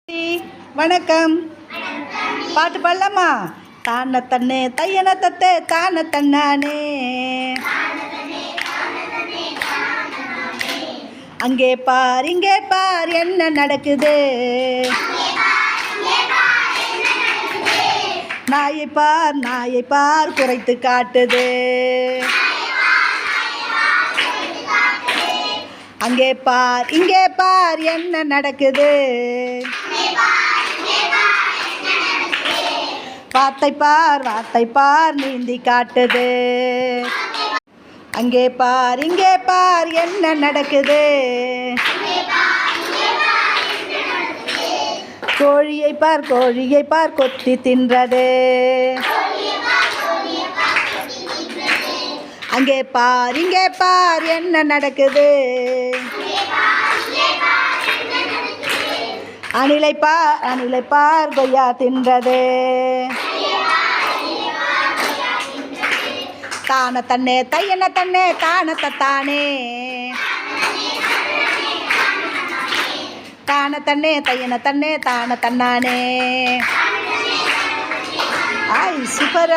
வணக்கம். பாட்டு பாடலாமா? தான தன்னே தையன தத்தே தான தன்னானே, அங்கே பார் இங்கே பார் என்ன நடக்குது, நாயை பார் குறைத்து காட்டுது, அங்கே பார் இங்கே பார் என்ன நடக்குது, வார்த்தை பார் நீந்தி காட்டுது, அங்கே பார் இங்கே பார் என்ன நடக்குது, கோழியை பார் கொத்தி தின்றது, அங்கே பார் இங்கே பார் என்ன நடக்குது, அணிலை பார் கொய்யா தின்றது, தான தன்னே தையன தன்னே தான தத்தானே, தான தன்னே தையன தன்னே தான தன்னானே. சூப்பரா.